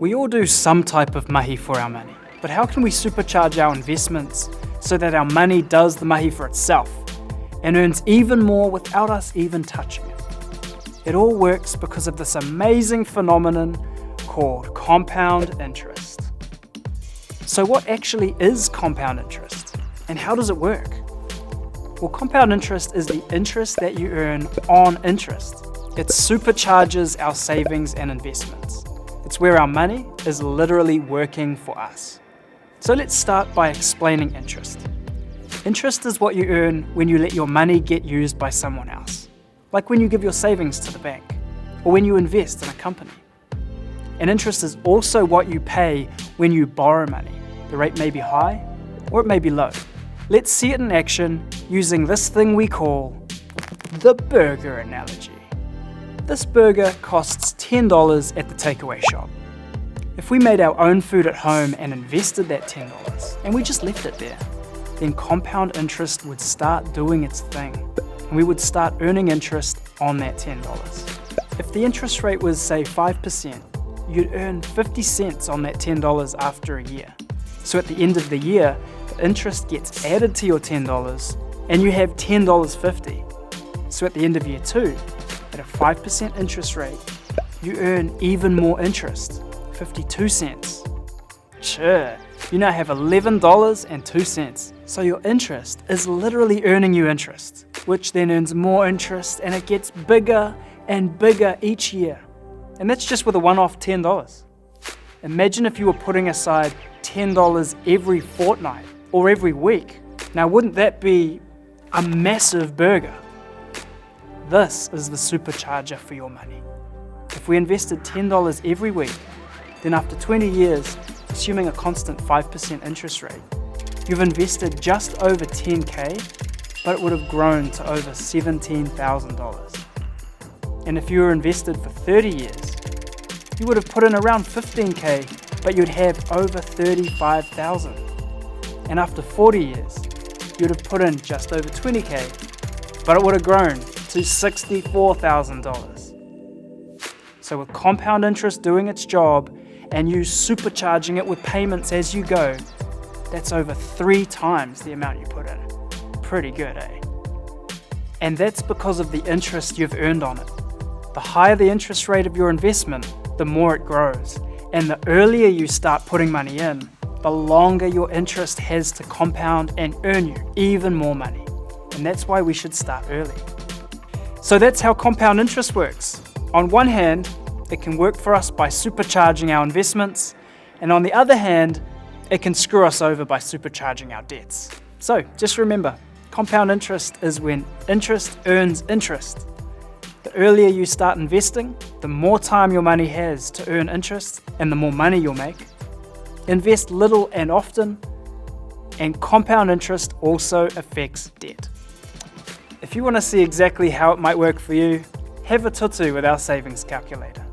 We all do some type of mahi for our money, but how can we supercharge our investments so that our money does the mahi for itself and earns even more without us even touching it? It all works because of this amazing phenomenon called compound interest. So what actually is compound interest, and how does it work? Well, compound interest is the interest that you earn on interest. It supercharges our savings and investments. It's where our money is literally working for us. So let's start by explaining interest. Interest is what you earn when you let your money get used by someone else, like when you give your savings to the bank, or when you invest in a company. And interest is also what you pay when you borrow money. The rate may be high, or it may be low. Let's see it in action using this thing we call the burger analogy. This burger costs $10 at the takeaway shop. If we made our own food at home and invested that $10, and we just left it there, then compound interest would start doing its thing, and we would start earning interest on that $10. If the interest rate was, say, 5%, you'd earn 50 cents on that $10 after a year. So at the end of the year, the interest gets added to your $10, and you have $10.50. So at the end of year 2, at a 5% interest rate, you earn even more interest, 52 cents. Sure, you now have $11.02. So your interest is literally earning you interest, which then earns more interest, and it gets bigger and bigger each year. And that's just with a one-off $10. Imagine if you were putting aside $10 every fortnight or every week. Now, wouldn't that be a massive burger? This is the supercharger for your money. If we invested $10 every week, then after 20 years, assuming a constant 5% interest rate, you've invested just over $10K, but it would have grown to over $17,000. And if you were invested for 30 years, you would have put in around $15K, but you'd have over $35,000. And after 40 years, you'd have put in just over $20K, but it would have grown to $64,000. So with compound interest doing its job and you supercharging it with payments as you go, that's over 3 times the amount you put in. Pretty good, eh? And that's because of the interest you've earned on it. The higher the interest rate of your investment, the more it grows. And the earlier you start putting money in, the longer your interest has to compound and earn you even more money. And that's why we should start early. So that's how compound interest works. On one hand, it can work for us by supercharging our investments, and on the other hand, it can screw us over by supercharging our debts. So just remember, compound interest is when interest earns interest. The earlier you start investing, the more time your money has to earn interest and the more money you'll make. Invest little and often, and compound interest also affects debt. If you want to see exactly how it might work for you, have a tutu with our savings calculator.